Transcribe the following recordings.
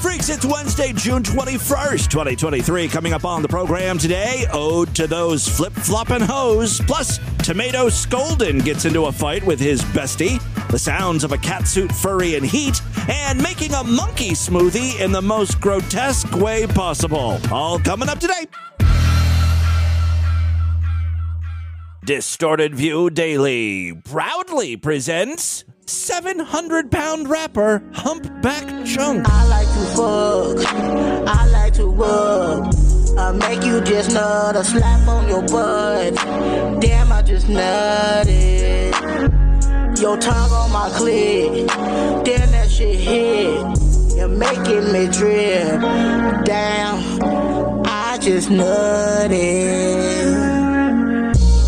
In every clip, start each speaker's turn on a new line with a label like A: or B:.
A: Freaks, it's Wednesday, June 21st, 2023. Coming up on the program today, ode to those flip-flopping hoes. Plus, Tomato Scoldin gets into a fight with his bestie. The sounds of a catsuit furry in heat. And making a monkey smoothie in the most grotesque way possible. All coming up today. Distorted View Daily proudly presents 700-pound rapper Humpback Chunk.
B: I like to fuck, I like to rub, I make you just nut, a slap on your butt. Damn, I just nutted. Your tongue on my clit, damn that shit hit. You're making me drip. Damn, I just nutted.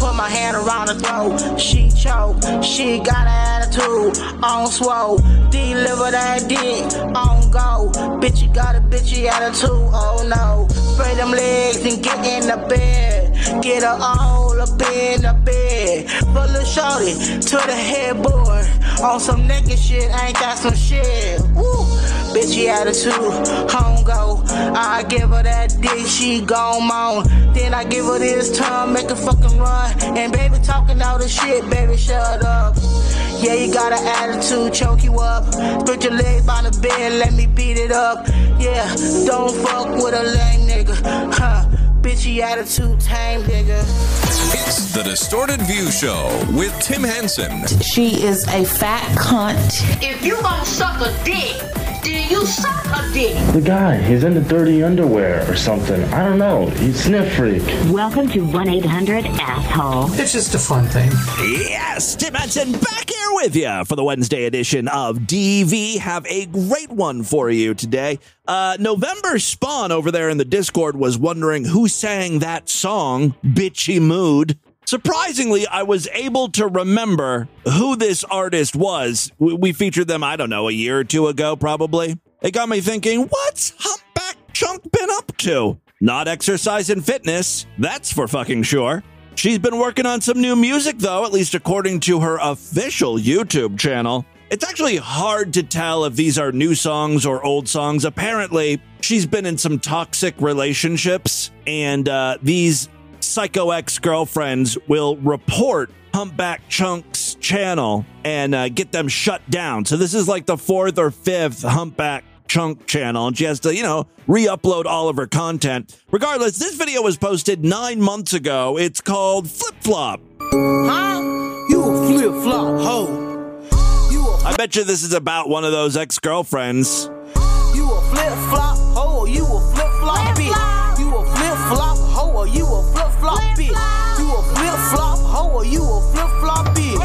B: Put my hand around her throat, she choke, she got an attitude, on swole, deliver that dick, on go, bitch you got a bitchy attitude, oh no, spray them legs and get in the bed, get her all up in the bed, put lil' shorty to the headboard, on some nigga shit, ain't that some shit, woo. Bitchy attitude, home go. I give her that dick, she gone moan. Then I give her this tongue, make her fucking run. And baby talking all the shit, baby shut up. Yeah, you got an attitude, choke you up. Put your leg by the bed, let me beat it up. Yeah, don't fuck with a lame nigga, huh? Bitchy attitude, tame nigga.
C: It's the Distorted View Show with Tim Henson.
D: She is a fat cunt.
E: If you gon' suck a dick, then you suck a dick.
F: The guy, he's in the dirty underwear or something. I don't know. He's sniff freak.
G: Welcome to 1-800-ASSHOLE.
H: It's just a fun thing.
A: Yes, Tim Henson back here with you for the Wednesday edition of DV. Have a great one for you today. November Spawn over there in the Discord was wondering who sang that song, Bitchy Mood. Surprisingly, I was able to remember who this artist was. We featured them, I don't know, a year or two ago, probably. It got me thinking, what's Humpback Chunk been up to? Not exercise and fitness, that's for fucking sure. She's been working on some new music, though, at least according to her official YouTube channel. It's actually hard to tell if these are new songs or old songs. Apparently, she's been in some toxic relationships, and these psycho ex-girlfriends will report Humpback Chunk's channel and get them shut down. So this is like the 4th or 5th Humpback Chunk channel, and she has to, re-upload all of her content. Regardless, this video was posted 9 months ago. It's called Flip Flop.
B: Huh? You a flip flop hoe.
A: I bet you this is about one of those ex-girlfriends.
B: You a flip flop hoe, you a flip flop bitch. You a flip flop hoe, or you a flip flop bitch. You a flip flop hoe, or you a flip flop bitch.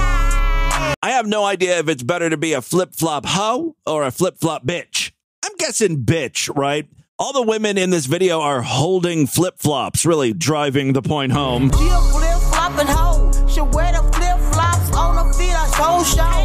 A: I have no idea if it's better to be a flip-flop hoe or a flip-flop bitch. I'm guessing bitch, right? All the women in this video are holding flip-flops, really driving the point home.
B: She a flip-flopping hoe. She wear the flip-flops on her feet. I show.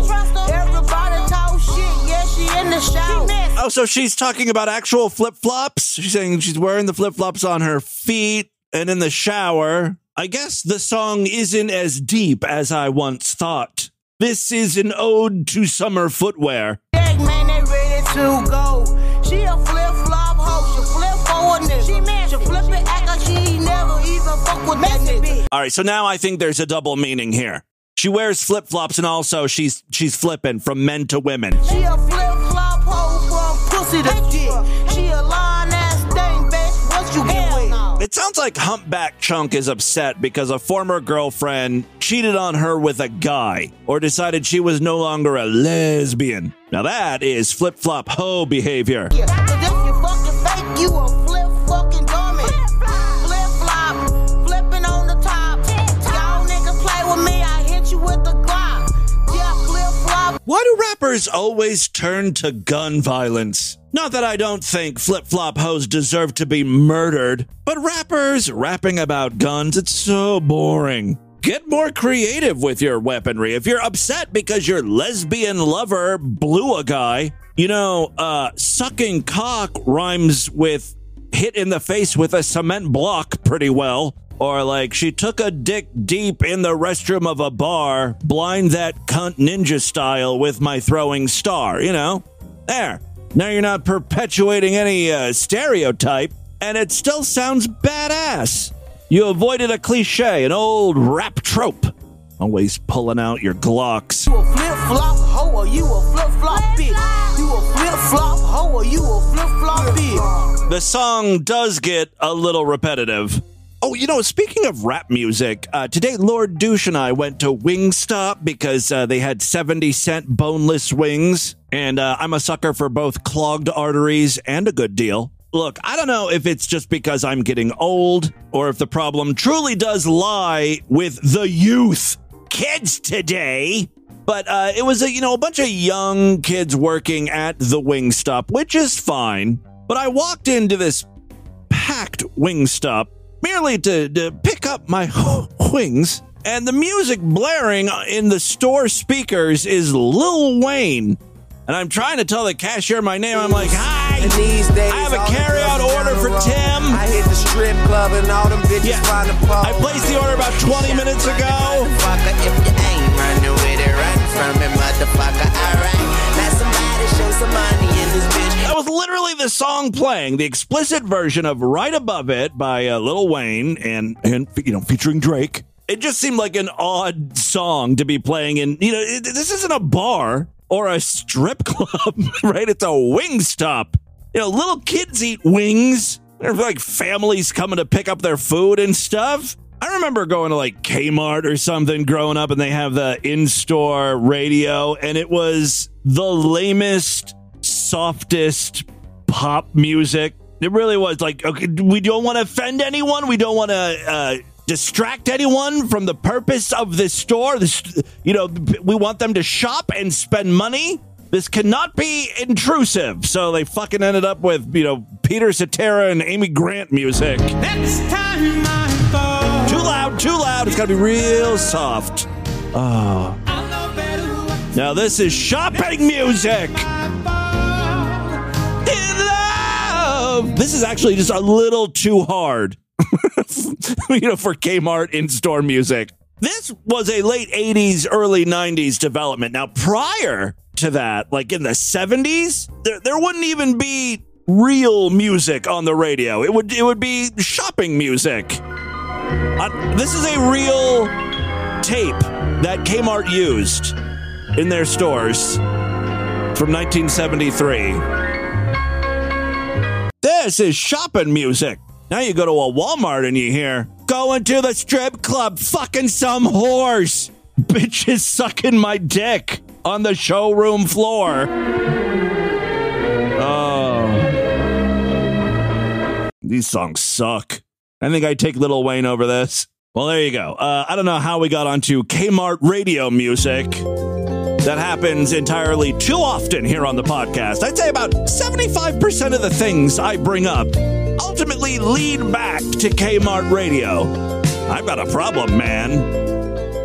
B: Everybody talk shit. Yeah, she in the shower.
A: Oh, so she's talking about actual flip-flops? She's saying she's wearing the flip-flops on her feet and in the shower. I guess the song isn't as deep as I once thought. This is an ode to summer footwear.
B: Man, they ready to go. She a flip-flop hoe. She flip for a nigga. She flip it, act like she never even fuck with that nigga.
A: All right, so now I think there's a double meaning here. She wears flip-flops and also she's flipping from men to women.
B: She a flip-flop hoe from pussy to dick. She a lying-ass thing, bitch. What you get with?
A: It sounds like Humpback Chunk is upset because a former girlfriend cheated on her with a guy or decided she was no longer a lesbian. Now that is flip-flop hoe behavior.
B: Yeah, but if you fucking fake, you a flip-fucking dummy. Flip-flop, flipping on the top. Y'all niggas play with me, I hit you with the Glock. Yeah, flip-flop.
A: Why do rappers always turn to gun violence? Not that I don't think flip-flop hoes deserve to be murdered, but rappers rapping about guns, it's so boring. Get more creative with your weaponry. If you're upset because your lesbian lover blew a guy, sucking cock rhymes with hit in the face with a cement block pretty well. Or like, she took a dick deep in the restroom of a bar, blind that cunt ninja style with my throwing star, There. Now you're not perpetuating any stereotype, and it still sounds badass. You avoided a cliche, an old rap trope. Always pulling out your Glocks.
B: You a flip-flop hoe or you a flip-flop bitch? You a flip-flop hoe or you a flip-flop bitch?
A: The song does get a little repetitive. Oh, speaking of rap music, today Lord Douche and I went to Wingstop because they had 70-cent boneless wings, and I'm a sucker for both clogged arteries and a good deal. Look, I don't know if it's just because I'm getting old or if the problem truly does lie with the youth. Kids today. But it was a bunch of young kids working at the Wingstop, which is fine. But I walked into this packed Wingstop merely to pick up my wings, and the music blaring in the store speakers is Lil Wayne. And I'm trying to tell the cashier my name. I'm like, hi, I have a carry-out order for Tim.
H: I hit the strip club and all them bitches find the pole.
A: I placed the order about 20 minutes ago.
H: If you ain't running with it, run from it, motherfucker. All right, now somebody show some money in this bitch.
A: That was literally the song playing, the explicit version of Right Above It by Lil Wayne and featuring Drake. It just seemed like an odd song to be playing in, this isn't a bar or a strip club, right? It's a Wingstop. Little kids eat wings. They're like families coming to pick up their food and stuff. I remember going to like Kmart or something growing up, and they have the in-store radio, and it was the lamest, softest pop music. It really was like, okay, we don't want to offend anyone. We don't want to distract anyone from the purpose of this store. We want them to shop and spend money. This cannot be intrusive. So they fucking ended up with, Peter Cetera and Amy Grant music.
I: Next time I fall.
A: Too loud. It's got to be real soft. Oh. Now this is shopping music. In love. This is actually just a little too hard. For Kmart in-store music. This was a late 80s, early 90s development. Now, prior to that, like in the 70s, there wouldn't even be real music on the radio. It would be shopping music. This is a real tape that Kmart used in their stores from 1973. This is shopping music. Now you go to a Walmart and you hear, going to the strip club, fucking some whores. Bitches sucking my dick on the showroom floor. Oh. These songs suck. I think I'd take Lil Wayne over this. Well, there you go. I don't know how we got onto Kmart radio music. That happens entirely too often here on the podcast. I'd say about 75% of the things I bring up ultimately lead back to Kmart radio. I've got a problem, man.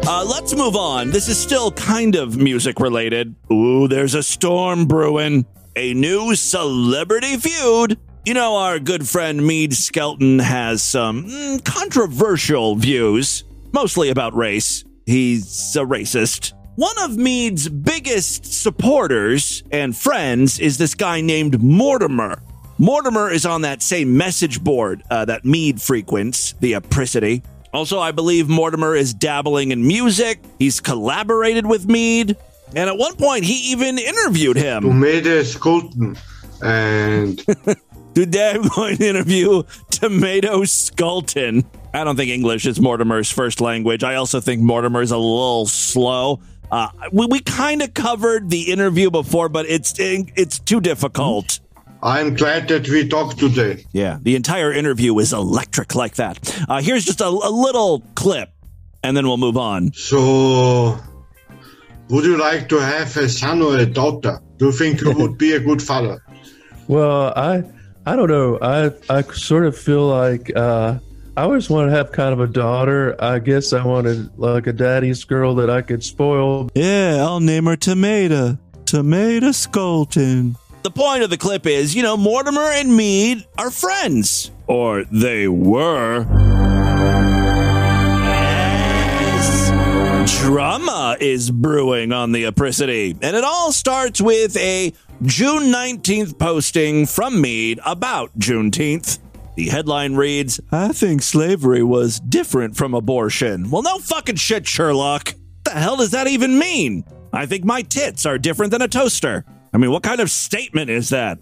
A: Let's move on. This is still kind of music related. Ooh, there's a storm brewing. A new celebrity feud. Our good friend Meade Skelton has some controversial views, mostly about race. He's a racist. One of Meade's biggest supporters and friends is this guy named Mortimer. Mortimer is on that same message board that Meade frequents, the Apricity. Also, I believe Mortimer is dabbling in music. He's collaborated with Meade. And at one point, he even interviewed him.
J: Tomato Skelton. And...
A: Today I'm going to interview Tomato Skelton. I don't think English is Mortimer's first language. I also think Mortimer's a little slow. We kind of covered the interview before, but it's too difficult.
J: I'm glad that we talked today.
A: Yeah, the entire interview is electric like that. Here's just a little clip, and then we'll move on.
J: So, would you like to have a son or a daughter? Do you think you would be a good father?
K: Well, I don't know. I sort of feel like I always want to have kind of a daughter. I guess I wanted like a daddy's girl that I could spoil.
A: Yeah, I'll name her Tomato Skelton. The point of the clip is, Mortimer and Meade are friends. Or they were. Yes. Drama is brewing on the Apricity. And it all starts with a June 19th posting from Meade about Juneteenth. The headline reads, I think slavery was different from abortion. Well, no fucking shit, Sherlock. What the hell does that even mean? I think my tits are different than a toaster. I mean, what kind of statement is that?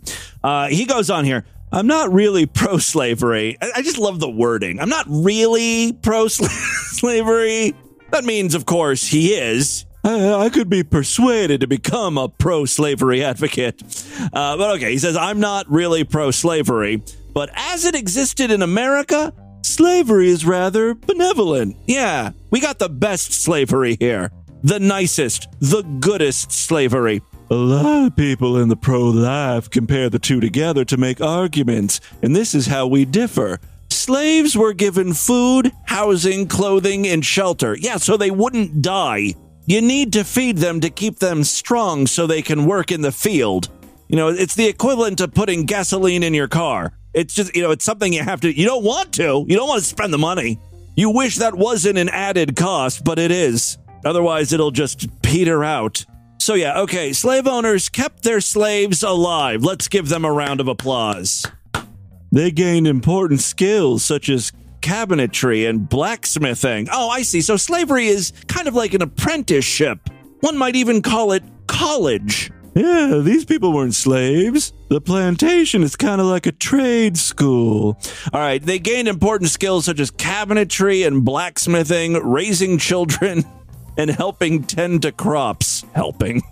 A: He goes on here. I'm not really pro-slavery. I just love the wording. I'm not really pro-slavery. That means, of course, he is. I could be persuaded to become a pro-slavery advocate. But okay, he says, I'm not really pro-slavery. But as it existed in America, slavery is rather benevolent. Yeah, we got the best slavery here. The nicest, the goodest slavery. A lot of people in the pro-life compare the two together to make arguments, and this is how we differ. Slaves were given food, housing, clothing, and shelter. Yeah, so they wouldn't die. You need to feed them to keep them strong so they can work in the field. You know, it's the equivalent to putting gasoline in your car. It's just, you know, it's something you have to, you don't want to spend the money. You wish that wasn't an added cost, but it is. Otherwise, it'll just peter out. So yeah, okay, slave owners kept their slaves alive. Let's give them a round of applause. They gained important skills such as cabinetry and blacksmithing. Oh, I see. So slavery is kind of like an apprenticeship. One might even call it college. Yeah, these people weren't slaves. The plantation is kind of like a trade school. All right, they gained important skills such as cabinetry and blacksmithing, raising children, and helping tend to crops. Helping.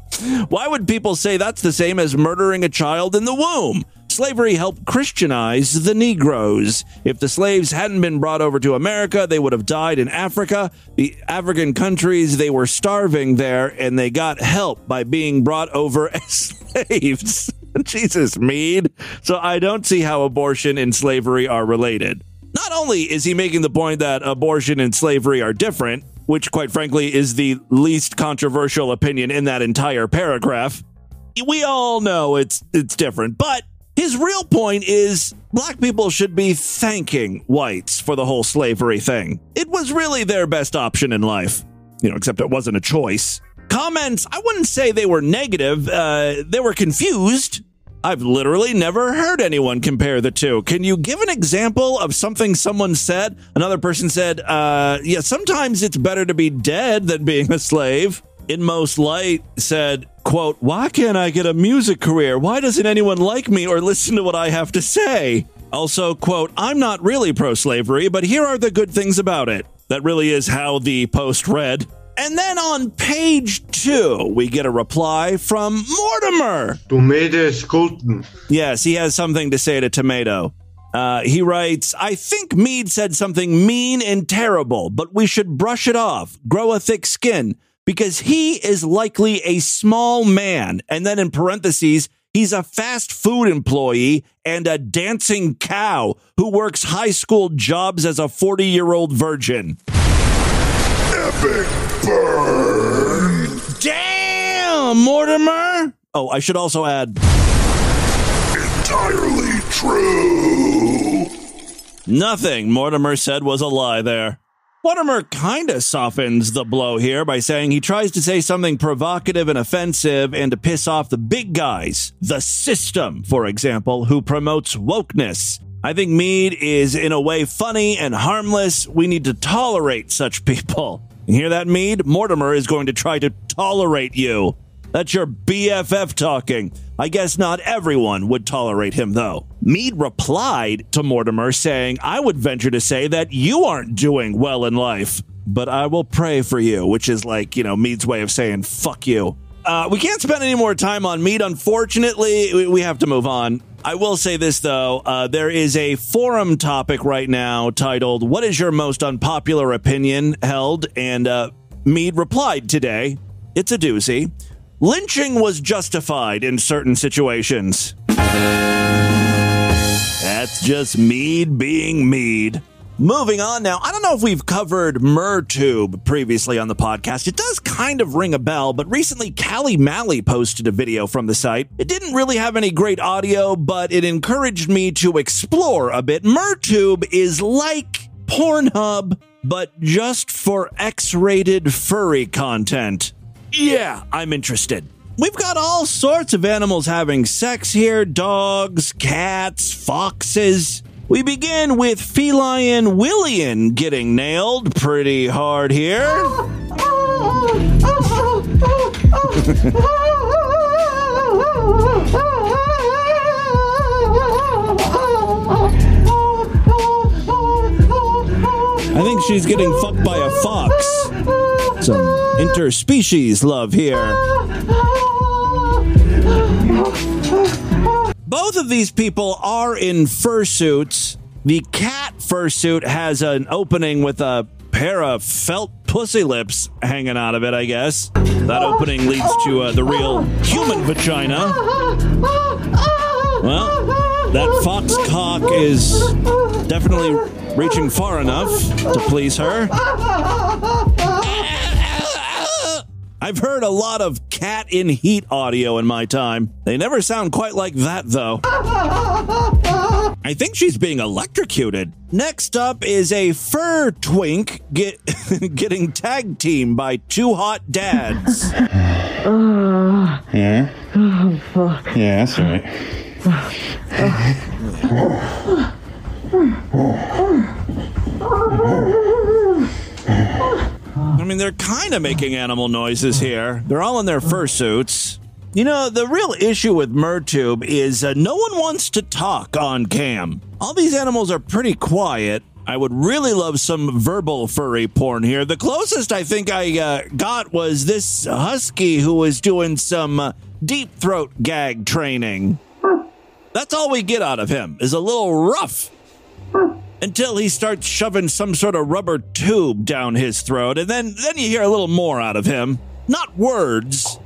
A: Why would people say that's the same as murdering a child in the womb? Slavery helped Christianize the Negroes. If the slaves hadn't been brought over to America, they would have died in Africa. The African countries, they were starving there, and they got help by being brought over as slaves. Jesus, Meade. So I don't see how abortion and slavery are related. Not only is he making the point that abortion and slavery are different, which quite frankly is the least controversial opinion in that entire paragraph. We all know it's different, but his real point is black people should be thanking whites for the whole slavery thing. It was really their best option in life, except it wasn't a choice. Comments, I wouldn't say they were negative. They were confused. I've literally never heard anyone compare the two. Can you give an example of something someone said? Another person said, yeah, sometimes it's better to be dead than being a slave. In Most Light said, quote, why can't I get a music career? Why doesn't anyone like me or listen to what I have to say? Also, quote, I'm not really pro-slavery, but here are the good things about it. That really is how the post read. And then on page 2, we get a reply from Mortimer.
J: Tomato Skulten.
A: Yes, he has something to say to Tomato. He writes, I think Meade said something mean and terrible, but we should brush it off, grow a thick skin, because he is likely a small man. And then in parentheses, he's a fast food employee and a dancing cow who works high school jobs as a 40-year-old virgin. Epic burn. Damn, Mortimer. Oh, I should also add, entirely true. Nothing Mortimer said was a lie there. Mortimer kind of softens the blow here by saying he tries to say something provocative and offensive and to piss off the big guys, the system, for example, who promotes wokeness. I think Meade is in a way funny and harmless. We need to tolerate such people. You hear that, Meade? Mortimer is going to try to tolerate you. That's your BFF talking. I guess not everyone would tolerate him, though. Meade replied to Mortimer saying, I would venture to say that you aren't doing well in life, but I will pray for you, which is like, Meade's way of saying, fuck you. We can't spend any more time on Meade, unfortunately. We have to move on. I will say this, though. There is a forum topic right now titled, What is your most unpopular opinion? Held, and Meade replied today. It's a doozy. Lynching was justified in certain situations. That's just Meade being Meade. Moving on now, I don't know if we've covered MerTube previously on the podcast. It does kind of ring a bell, but recently Callie Malley posted a video from the site. It didn't really have any great audio, but it encouraged me to explore a bit. MerTube is like Pornhub, but just for X-rated furry content. Yeah, I'm interested. We've got all sorts of animals having sex here. Dogs, cats, foxes. We begin with feline Willian getting nailed pretty hard here. I think she's getting fucked by a fox. Some interspecies love here. Both of these people are in fursuits. The cat fursuit has an opening with a pair of felt pussy lips hanging out of it, I guess. That opening leads to the real human vagina. Well, that fox cock is definitely reaching far enough to please her. I've heard a lot of cat in heat audio in my time. They never sound quite like that, though. I think she's being electrocuted. Next up is a fur twink getting tag teamed by two hot dads.
L: Yeah?
G: Oh, fuck.
L: Yeah, that's right.
A: I mean, they're kind of making animal noises here. They're all in their fursuits. You know, the real issue with MerTube is no one wants to talk on cam. All these animals are pretty quiet. I would really love some verbal furry porn here. The closest I think I got was this husky who was doing some deep throat gag training. That's all we get out of him, is a little rough. Until he starts shoving some sort of rubber tube down his throat, and then you hear a little more out of him. Not words.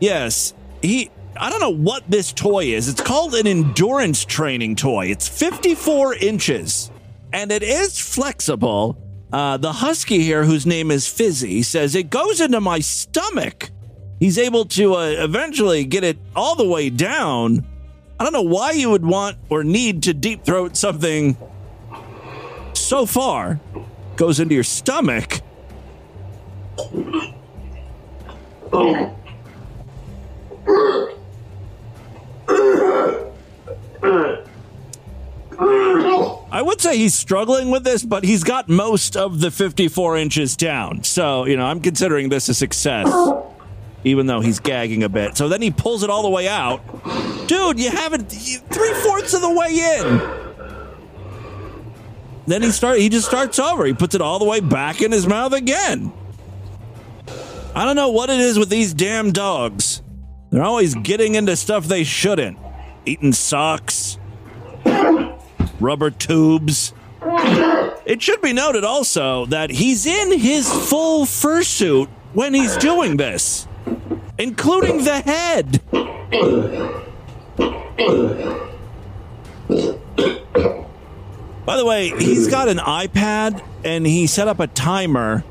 A: Yes, I don't know what this toy is. It's called an endurance training toy. It's 54 inches, and it is flexible. The husky here, whose name is Fizzy, says it goes into my stomach. He's able to eventually get it all the way down. I don't know why you would want or need to deep throat something so far. Goes into your stomach. I would say he's struggling with this, but he's got most of the 54 inches down. So, you know, I'm considering this a success, even though he's gagging a bit. So then he pulls it all the way out. Dude, you have it 3/4 of the way in. Then he just starts over. He puts it all the way back in his mouth again. I don't know what it is with these damn dogs. They're always getting into stuff they shouldn't. Eating socks. Rubber tubes. It should be noted also that he's in his full fursuit when he's doing this, including the head. By the way, he's got an iPad and he set up a timer.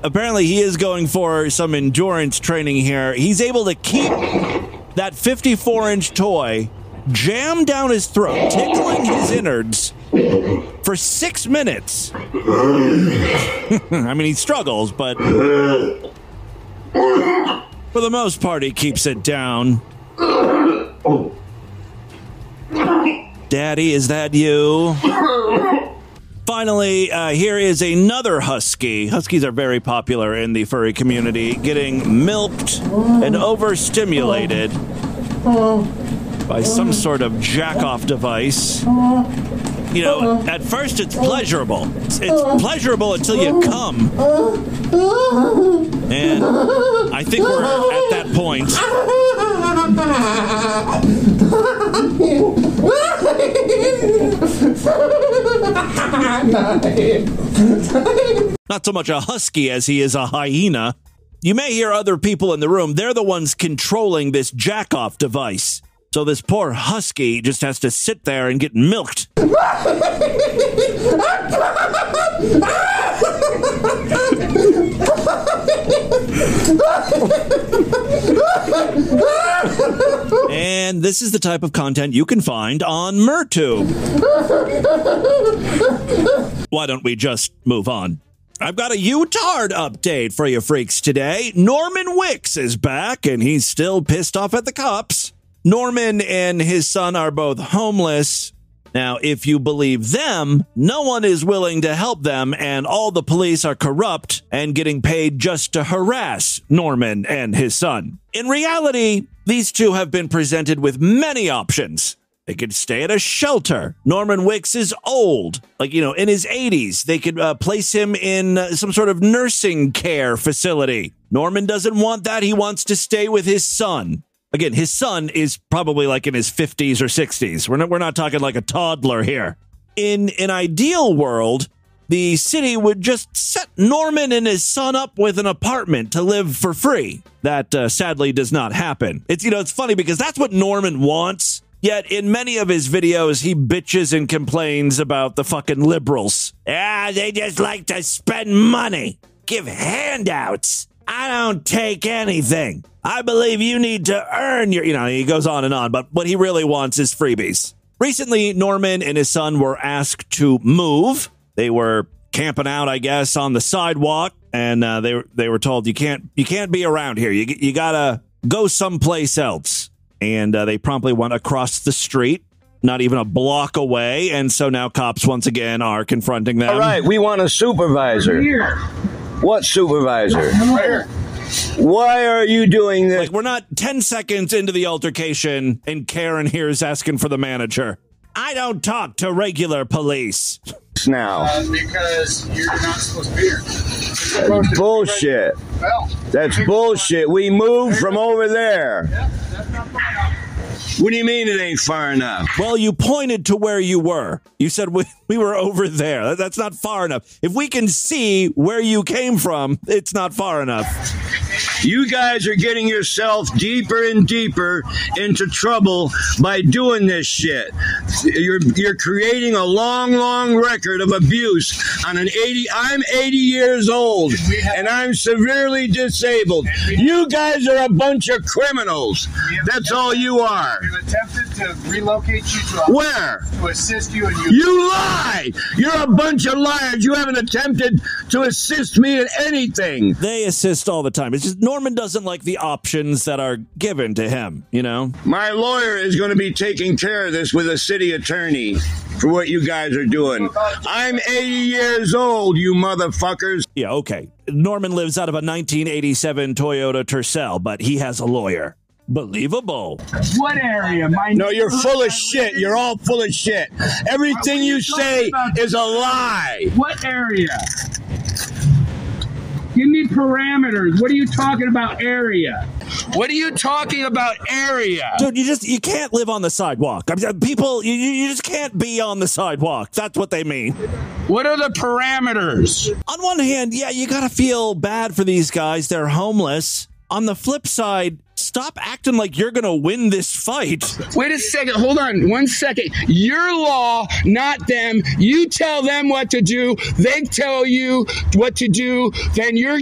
A: Apparently he is going for some endurance training here. He's able to keep that 54-inch toy jammed down his throat, tickling his innards for 6 minutes. I mean, he struggles, but for the most part, he keeps it down. Daddy, is that you? Finally, here is another husky. Huskies are very popular in the furry community, getting milked and overstimulated by some sort of jack-off device. You know, at first it's pleasurable. It's pleasurable until you come. And I think we're at that point. Not so much a husky as he is a hyena. You may hear other people in the room. They're the ones controlling this jack-off device. So this poor husky just has to sit there and get milked. And this is the type of content you can find on MerTube. Why don't we just move on? I've got a U-Tard update for you freaks today. Norman Wicks is back, and he's still pissed off at the cops. Norman and his son are both homeless. Now, if you believe them, no one is willing to help them, and all the police are corrupt and getting paid just to harass Norman and his son. In reality, these two have been presented with many options. They could stay at a shelter. Norman Wicks is old, in his 80s. They could place him in some sort of nursing care facility. Norman doesn't want that. He wants to stay with his son. Again, his son is probably in his 50s or 60s. We're not talking like a toddler here. In an ideal world, the city would just set Norman and his son up with an apartment to live for free. That sadly does not happen. It's funny because that's what Norman wants. Yet in many of his videos, he bitches and complains about the fucking liberals. They just like to spend money, give handouts. I don't take anything. I believe you need to earn your, he goes on and on, but what he really wants is freebies. Recently, Norman and his son were asked to move. They were camping out, I guess, on the sidewalk, and they were told you can't be around here. You gotta go someplace else. And they promptly went across the street, not even a block away. And so now cops once again are confronting them.
L: All right, we want a supervisor. What supervisor? Why are you doing this?
A: We're not 10 seconds into the altercation, and Karen here is asking for the manager. I don't talk to regular police.
L: Now.
M: Because you're not supposed to be here.
L: Bullshit. That's bullshit. We moved from over there.
M: Yeah, that's not far enough.
L: What do you mean it ain't far enough?
A: Well, you pointed to where you were. You said we were over there. That's not far enough. If we can see where you came from, it's not far enough.
L: You guys are getting yourself deeper and deeper into trouble by doing this shit. You're creating a long record of abuse on I'm 80 years old and I'm severely disabled. You guys are a bunch of criminals. That's all you are.
M: We've attempted to relocate you to
L: where?
M: To assist you, and
L: you lie. You're a bunch of liars. You haven't attempted to assist me in anything.
A: They assist all the time. It's just Norman doesn't like the options that are given to him,
L: My lawyer is going to be taking care of this with a city attorney for what you guys are doing. I'm 80 years old, you motherfuckers.
A: Yeah, okay. Norman lives out of a 1987 Toyota Tercel, but he has a lawyer. Believable.
M: What area?
L: No, you're full of shit. You're all full of shit. Everything you say is a lie.
M: What area? Give me parameters. What are you talking about area?
L: What are you talking about area?
A: Dude, you can't live on the sidewalk. People, you just can't be on the sidewalk. That's what they mean.
L: What are the parameters?
A: On one hand, yeah, you gotta feel bad for these guys. They're homeless. On the flip side, stop acting like you're going to win this fight.
L: Wait a second. Hold on 1 second. Your law, not them. You tell them what to do. They tell you what to do. Then you're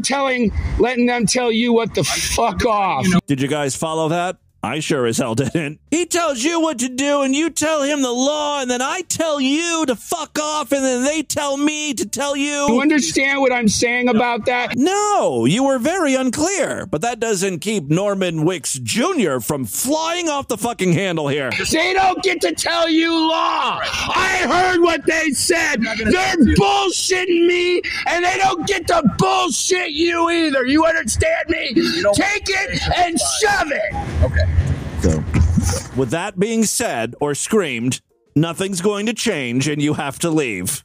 L: letting them tell you what the fuck off.
A: Did you guys follow that? I sure as hell didn't. He tells you what to do, and you tell him the law, and then I tell you to fuck off, and then they tell me to tell you.
L: You understand what I'm saying about that?
A: No, you were very unclear, but that doesn't keep Norman Wicks Jr. from flying off the fucking handle here.
L: They don't get to tell you law. I heard what they said. They're bullshitting me, and they don't get to bullshit you either. You understand me? Take it and shove it.
M: Okay.
A: So, with that being said or screamed, nothing's going to change and you have to leave.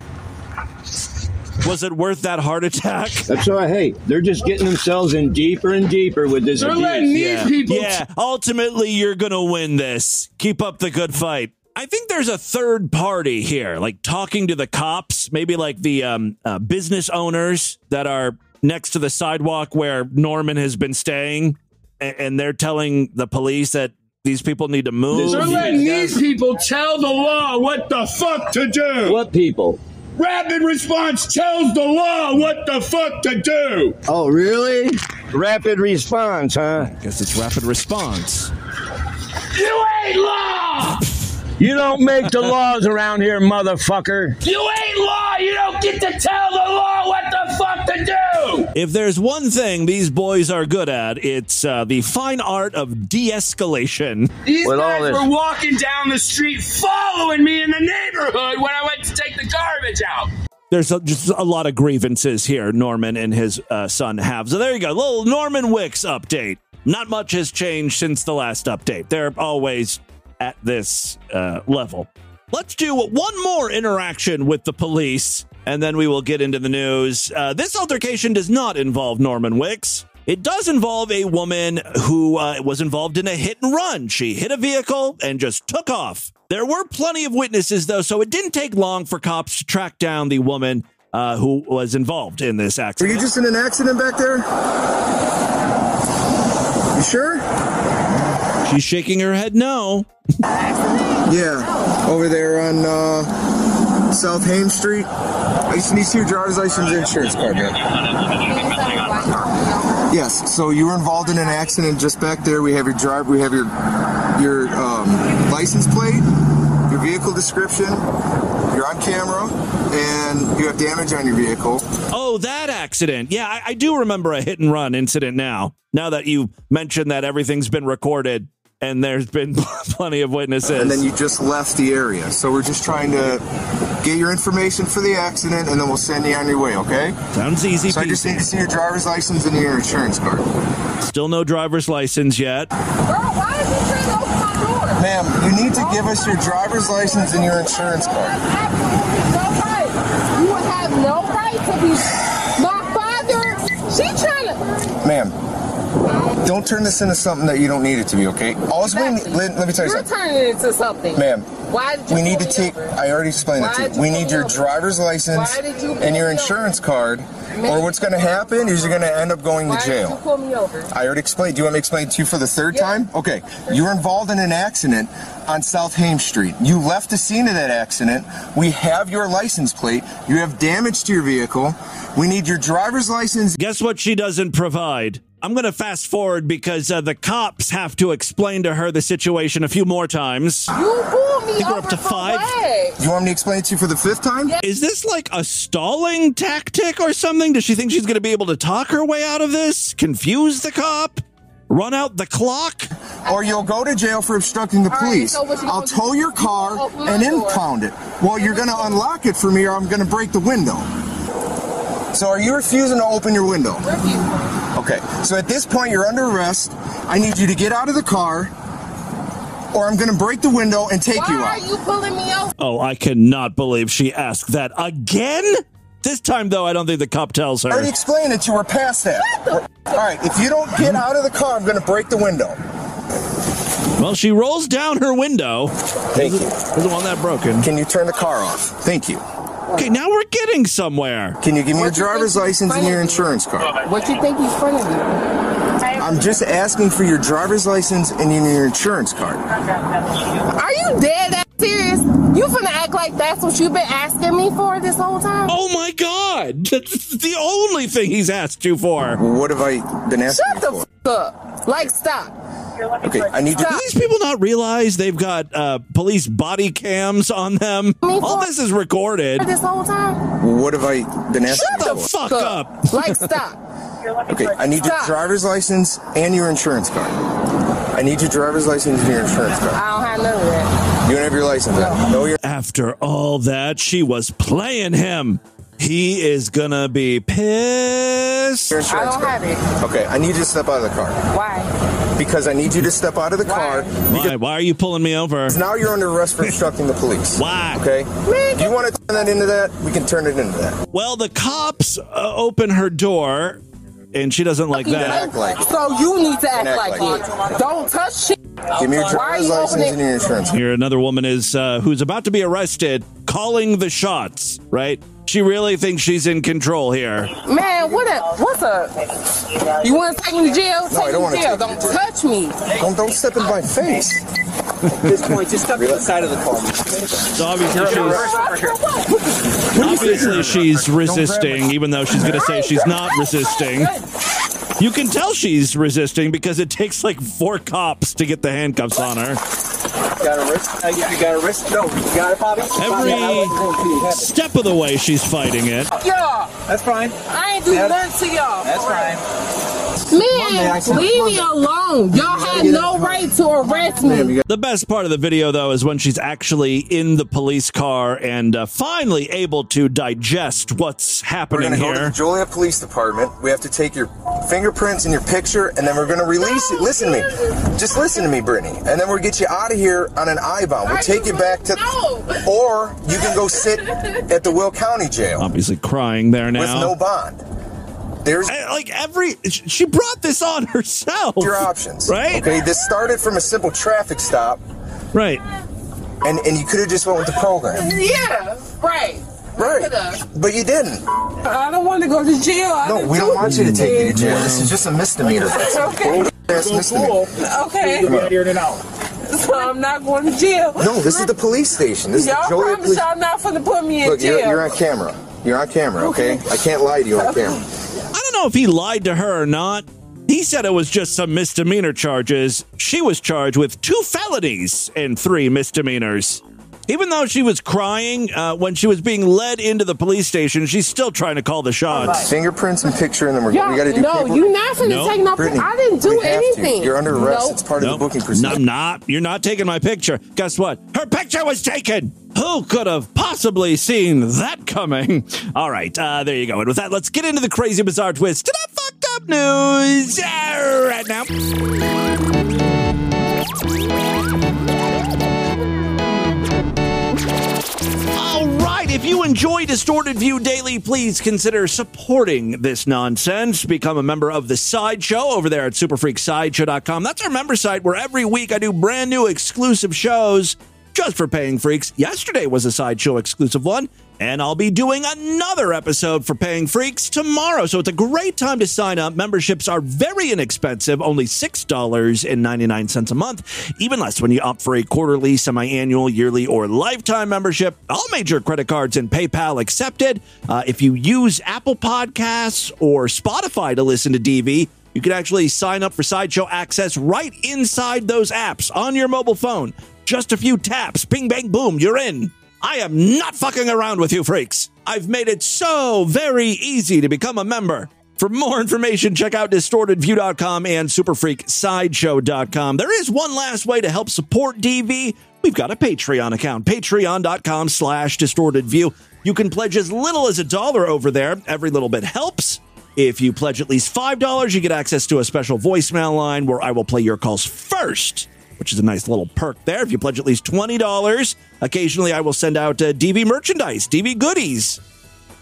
A: Was it worth that heart attack?
L: That's what I hate. They're just getting themselves in deeper and deeper with this abuse.
M: Letting these people.
A: Yeah, ultimately you're going to win this. Keep up the good fight. I think there's a third party here, talking to the cops, maybe the business owners that are next to the sidewalk where Norman has been staying. And they're telling the police that these people need to move.
M: They're letting these people tell the law what the fuck to do.
L: What people?
M: Rapid response tells the law what the fuck to do.
L: Oh, really? Rapid response, huh?
A: I guess it's rapid response.
M: You ain't law!
L: You don't make the laws around here, motherfucker.
M: You ain't law! You don't get to tell the law what the fuck to do?
A: If there's one thing these boys are good at, it's the fine art of de-escalation.
M: These guys were walking down the street following me in the neighborhood when I went to take the garbage out.
A: There's just a lot of grievances here Norman and his son have. So there you go, little Norman Wicks update. Not much has changed since the last update. They're always at this level. Let's do one more interaction with the police, and then we will get into the news. This altercation does not involve Norman Wicks. It does involve a woman who was involved in a hit and run. She hit a vehicle and just took off. There were plenty of witnesses, though, so it didn't take long for cops to track down the woman who was involved in this accident.
N: Were you just in an accident back there? You sure?
A: She's shaking her head no.
N: Yeah, over there on South Haines Street. I just need to see your driver's license and insurance card, man. Yes, so you were involved in an accident just back there. We have your driver, we have your license plate, your vehicle description, you're on camera, and you have damage on your vehicle.
A: Oh, that accident. Yeah, I do remember a hit and run incident now that you mentioned that everything's been recorded and there's been plenty of witnesses.
N: And then you just left the area. So we're just trying to get your information for the accident, and then we'll send you on your way, okay?
A: Sounds easy.
N: So I just need to see your driver's license and your insurance card.
A: Still no driver's license yet.
O: Girl, why is he trying to open my door?
N: Ma'am, you need to give us your driver's license and your insurance card.
O: No right. You would have no right to be... My father, she trying to...
N: Ma'am, don't turn this into something that you don't need it to be, okay? Let me tell you something.
O: You're turning it into something.
N: Ma'am,
O: why did you
N: we need to take... I already explained it to you. We need your driver's license and your insurance card, or what's going to happen is you're going to end up going to jail.
O: Why did you pull me over?
N: I already explained. Do you want me to explain it to you for the third time? Okay. You were involved in an accident on South Haines Street. You left the scene of that accident. We have your license plate. You have damage to your vehicle. We need your driver's license.
A: Guess what she doesn't provide? I'm going to fast forward because the cops have to explain to her the situation a few more times.
O: You pulled me
A: over
O: up
A: to 5.
N: Do you want me to explain it to you for the 5th time?
O: Yeah.
A: Is this like a stalling tactic or something? Does she think she's going to be able to talk her way out of this? Confuse the cop? Run out the clock?
N: Or you'll go to jail for obstructing the police.
O: Right, so
N: I'll tow your car and impound it. Well, you're going to unlock it for me, or I'm going to break the window. So are you refusing to open your window?
O: Refuse.
N: Okay, so at this point, you're under arrest. I need you to get out of the car, or I'm going to break the window and take you out.
O: Why are you pulling me over?
A: Oh, I cannot believe she asked that again? This time, though, I don't think the cop tells her.
N: I already explained it to her past that. All right, if you don't get out of the car, I'm going to break the window.
A: Well, she rolls down her window.
N: Thank you.
A: Doesn't want that broken.
N: Can you turn the car off? Thank you.
A: Okay, now we're getting somewhere.
N: Can you give me your driver's license and your insurance card?
O: What you think he's front of you?
N: I'm just asking for your driver's license and your insurance card.
O: Are you dead ass serious? You finna act like that's what you've been asking me for this whole time?
A: Oh my God! That's the only thing he's asked you for.
N: What have I been asking you for?
O: Shut the f up. Like, stop.
N: Okay, I need to...
A: Do these people not realize they've got police body cams on them? All this is recorded.
O: This whole time?
N: What have I been asking you for?
A: Shut the fuck up.
O: Like, stop.
N: Okay, I need your driver's license and your insurance card. I need your driver's license and your insurance card.
O: I don't have none of that.
N: You don't have your license? No.
A: After all that, she was playing him. He is gonna be pissed.
O: I don't have it.
N: Okay, I need you to step out of the car.
O: Why?
N: Because I need you to step out of the car.
A: Why are you pulling me over?
N: Now you're under arrest for obstructing the police.
A: Why?
N: Okay? Do you want to turn that into that? We can turn it into that.
A: Well, the cops open her door, and she doesn't like that.
O: So you need to act like it. Don't touch shit.
N: Give me your driver's license and your insurance.
A: Here, another woman is who's about to be arrested, calling the shots, right? She really thinks she's in control here.
O: Man, what's up? You want to take me to jail?
N: No, I don't want to take you to
O: Don't touch me.
N: Don't step in my face. At this point, just step to the side of the car.
A: So obviously she's resisting, even though she's going to say she's not resisting. You can tell she's resisting because it takes like 4 cops to get the handcuffs on her.
P: Got a wrist? You got a wrist? No, you got it, Bobby?
A: Every step of the way, she's fighting it.
P: Y'all. That's fine.
O: I ain't do nothing to y'all.
P: That's fine.
O: Man, leave me alone. Y'all had no right to arrest me.
A: The best part of the video, though, is when she's actually in the police car and finally able to digest what's happening
N: We're
A: here.
N: going to go to the Joliet Police Department. We have to take your fingerprints and your picture, and then we're going to release it. Listen to me. Just listen to me, Brittany. And then we'll get you out of here on an I-bond. We'll take you back to... Or you can go sit at the Will County Jail.
A: Obviously crying there now.
N: With no bond. There's
A: she brought this on herself.
N: Your options,
A: right?
N: Okay, this started from a simple traffic stop,
A: right?
N: And you could have just went with the program.
O: Yeah, right.
N: But you didn't.
O: I don't want to go to jail.
N: No, we don't want you to take you to jail. This is just a misdemeanor.
O: Okay.
N: Misdemeanor.
O: Okay.
N: Come on.
P: Here now.
O: So I'm not going to jail.
N: No, this is the police station. This
O: y'all
N: is the Joliet
O: promise
N: Police.
O: y'all not finna put me in
N: Look,
O: jail.
N: you're on camera. You're on camera, okay? I can't lie to you on camera.
A: I don't know if he lied to her or not. He said it was just some misdemeanor charges. She was charged with 2 felonies and 3 misdemeanors. Even though she was crying when she was being led into the police station, she's still trying to call the shots.
N: Fingerprints and picture, and then we got to do
O: no, you're not finna take no picture. I didn't do anything.
N: You're under arrest. It's part of the booking procedure.
A: No, I'm not. You're not taking my picture. Guess what? Her picture was taken. Who could have possibly seen that coming? All right, there you go. And with that, let's get into the crazy, bizarre twist to the fucked up news right now. All right, if you enjoy Distorted View Daily, please consider supporting this nonsense. Become a member of the Sideshow over there at superfreaksideshow.com. That's our member site where every week I do brand new exclusive shows just for paying freaks. Yesterday was a Sideshow exclusive one, and I'll be doing another episode for paying freaks tomorrow. So it's a great time to sign up. Memberships are very inexpensive, only $6.99 a month, even less when you opt for a quarterly, semi-annual, yearly, or lifetime membership. All major credit cards and PayPal accepted. If you use Apple Podcasts or Spotify to listen to DV, you can actually sign up for Sideshow access right inside those apps on your mobile phone. Just a few taps, bing, bang, boom, you're in. I am not fucking around with you freaks. I've made it so very easy to become a member. For more information, check out distortedview.com and superfreaksideshow.com. There is one last way to help support DV. We've got a Patreon account, patreon.com/distortedview. You can pledge as little as $1 over there. Every little bit helps. If you pledge at least $5, you get access to a special voicemail line where I will play your calls first, which is a nice little perk there. If you pledge at least $20, occasionally I will send out DV merchandise, DV goodies.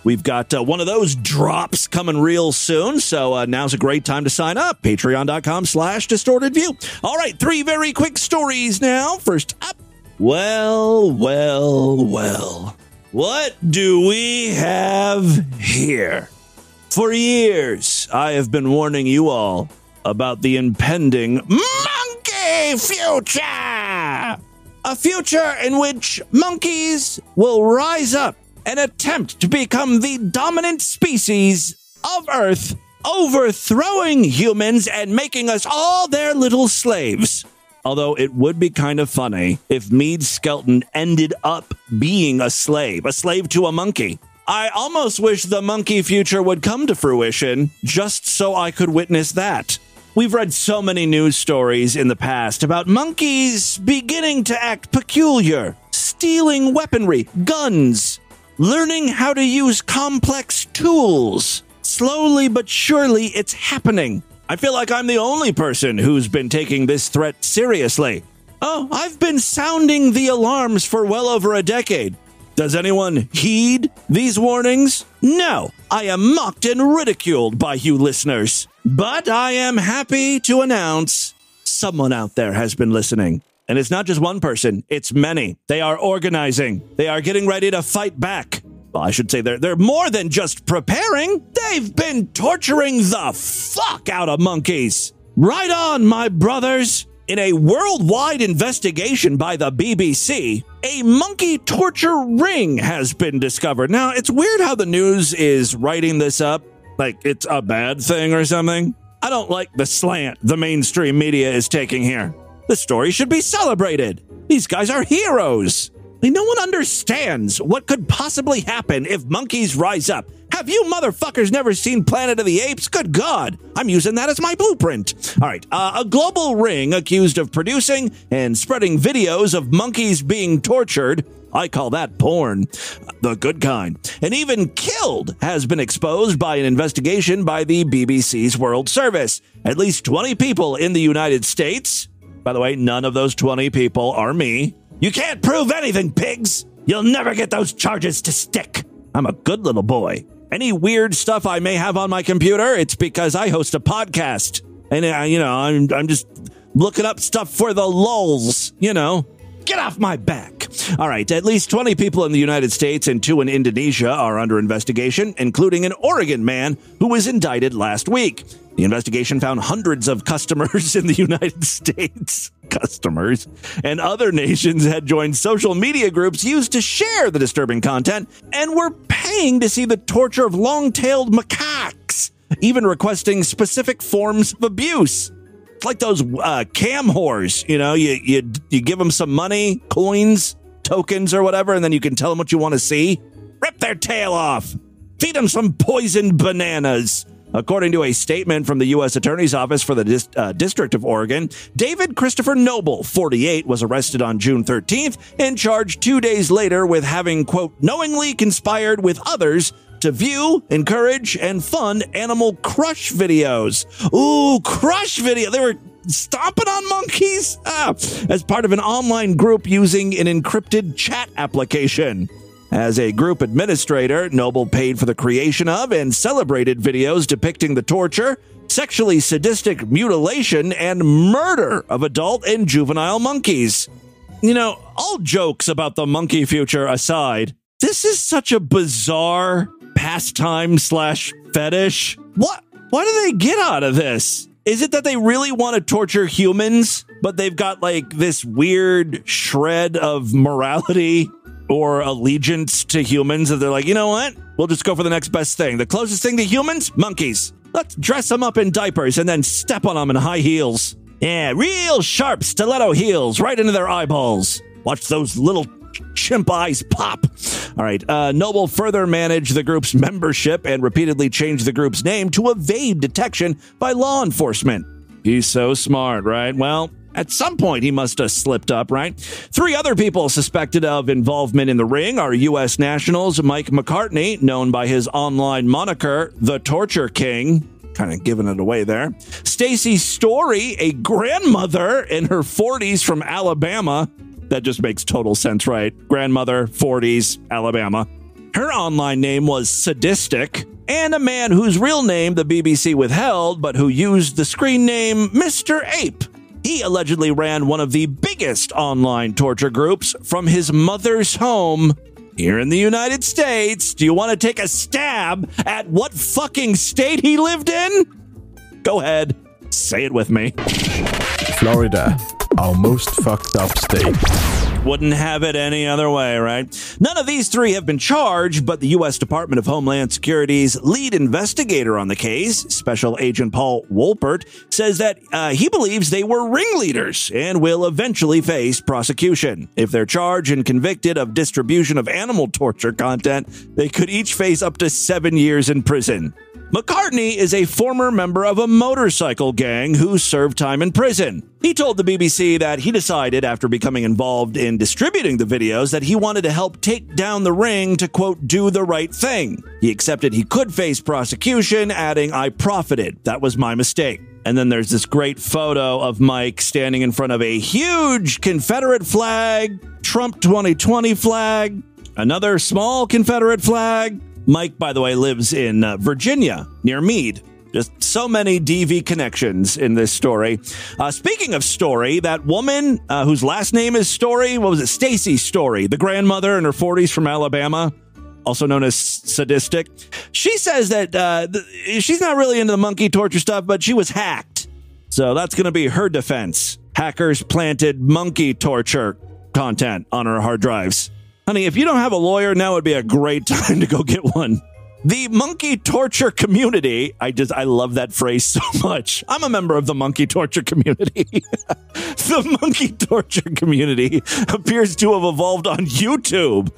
A: We've got one of those drops coming real soon, so now's a great time to sign up. Patreon.com/distortedview. All right, 3 very quick stories now. First up, well. What do we have here? For years, I have been warning you all about the impending monkey future. A future in which monkeys will rise up and attempt to become the dominant species of Earth, overthrowing humans and making us all their little slaves. Although it would be kind of funny if Meade Skelton ended up being a slave to a monkey. I almost wish the monkey future would come to fruition just so I could witness that. We've read so many news stories in the past about monkeys beginning to act peculiar, stealing weaponry, guns, learning how to use complex tools. Slowly but surely, it's happening. I feel like I'm the only person who's been taking this threat seriously. Oh, I've been sounding the alarms for well over a decade. Does anyone heed these warnings? No, I am mocked and ridiculed by you listeners. But I am happy to announce someone out there has been listening. And it's not just one person, it's many. They are organizing. They are getting ready to fight back. Well, I should say they're more than just preparing. They've been torturing the fuck out of monkeys. Right on, my brothers. In a worldwide investigation by the BBC, a monkey torture ring has been discovered. Now, it's weird how the news is writing this up like it's a bad thing or something. I don't like the slant the mainstream media is taking here. The story should be celebrated. These guys are heroes. No one understands what could possibly happen if monkeys rise up. Have you motherfuckers never seen Planet of the Apes? Good God, I'm using that as my blueprint. All right, a global ring accused of producing and spreading videos of monkeys being tortured. I call that porn, the good kind. And even killed has been exposed by an investigation by the BBC's World Service. At least 20 people in the United States. By the way, none of those 20 people are me. You can't prove anything, pigs. You'll never get those charges to stick. I'm a good little boy. Any weird stuff I may have on my computer, it's because I host a podcast. And, I'm just looking up stuff for the lulz, Get off my back. All right, at least 20 people in the United States and 2 in Indonesia are under investigation, including an Oregon man who was indicted last week. The investigation found hundreds of customers in the United States, and other nations had joined social media groups used to share the disturbing content and were paying to see the torture of long-tailed macaques, even requesting specific forms of abuse. It's like those cam whores, you give them some money, coins, tokens or whatever, and then you can tell them what you want to see. Rip their tail off. Feed them some poisoned bananas. According to a statement from the U.S. Attorney's Office for the District of Oregon, David Christopher Noble, 48, was arrested on June 13th and charged 2 days later with having, quote, knowingly conspired with others to view, encourage, and fund animal crush videos. Ooh, crush video. They were stomping on monkeys? As part of an online group using an encrypted chat application. As a group administrator, Noble paid for the creation of and celebrated videos depicting the torture, sexually sadistic mutilation, and murder of adult and juvenile monkeys. All jokes about the monkey future aside, this is such a bizarre pastime / fetish. What do they get out of this? Is it that they really want to torture humans, but they've got like this weird shred of morality or allegiance to humans that they're like, you know what? We'll just go for the next best thing. The closest thing to humans? Monkeys. Let's dress them up in diapers and then step on them in high heels. Yeah, real sharp stiletto heels right into their eyeballs. Watch those little chimp eyes pop. All right. Noble further managed the group's membership and repeatedly changed the group's name to evade detection by law enforcement. He's so smart, right? Well, at some point, he must have slipped up, right? 3 other people suspected of involvement in the ring are U.S. nationals Mike McCartney, known by his online moniker, The Torture King. Kind of giving it away there. Stacey Story, a grandmother in her 40s from Alabama. That just makes total sense, right? Grandmother, 40s, Alabama. Her online name was Sadistic. And a man whose real name the BBC withheld, but who used the screen name Mr. Ape. He allegedly ran one of the biggest online torture groups from his mother's home here in the United States. Do you want to take a stab at what fucking state he lived in? Go ahead. Say it with me.
Q: Florida, our most fucked up state.
A: Wouldn't have it any other way, right? None of these 3 have been charged, but the U.S. Department of Homeland Security's lead investigator on the case, Special Agent Paul Wolpert, says that he believes they were ringleaders and will eventually face prosecution. If they're charged and convicted of distribution of animal torture content, they could each face up to 7 years in prison. McCartney is a former member of a motorcycle gang who served time in prison. He told the BBC that he decided after becoming involved in distributing the videos that he wanted to help take down the ring to, quote, do the right thing. He accepted he could face prosecution, adding, I profited. That was my mistake. And then there's this great photo of Mike standing in front of a huge Confederate flag, Trump 2020 flag, another small Confederate flag. Mike, by the way, lives in Virginia, near Meade. Just so many DV connections in this story. Speaking of Story, that woman whose last name is Story, what was it? Stacey Story, the grandmother in her 40s from Alabama, also known as Sadistic. She says that she's not really into the monkey torture stuff, but she was hacked. So that's going to be her defense. Hackers planted monkey torture content on her hard drives. Honey, if you don't have a lawyer, now would be a great time to go get one. The monkey torture community, I love that phrase so much. I'm a member of the monkey torture community. The monkey torture community appears to have evolved on YouTube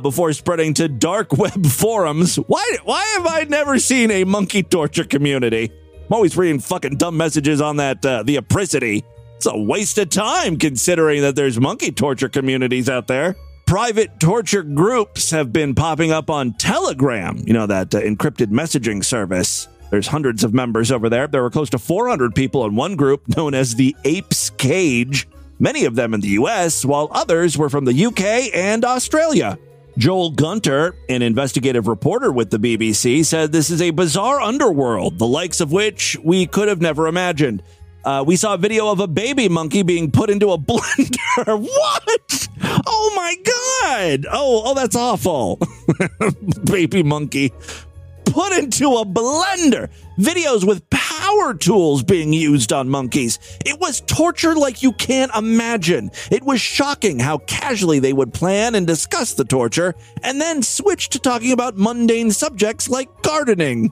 A: before spreading to dark web forums. Why have I never seen a monkey torture community? I'm always reading fucking dumb messages on that, the Apricity. It's a waste of time considering that there's monkey torture communities out there. Private torture groups have been popping up on Telegram, you know, that encrypted messaging service. There's hundreds of members over there. There were close to 400 people in one group known as the Apes Cage, many of them in the US, while others were from the UK and Australia. Joel Gunter, an investigative reporter with the BBC, said this is a bizarre underworld, the likes of which we could have never imagined. We saw a video of a baby monkey being put into a blender. What? Oh my God. Oh, that's awful. Baby monkey put into a blender. Videos with power tools being used on monkeys. It was torture like you can't imagine. It was shocking how casually they would plan and discuss the torture and then switch to talking about mundane subjects like gardening.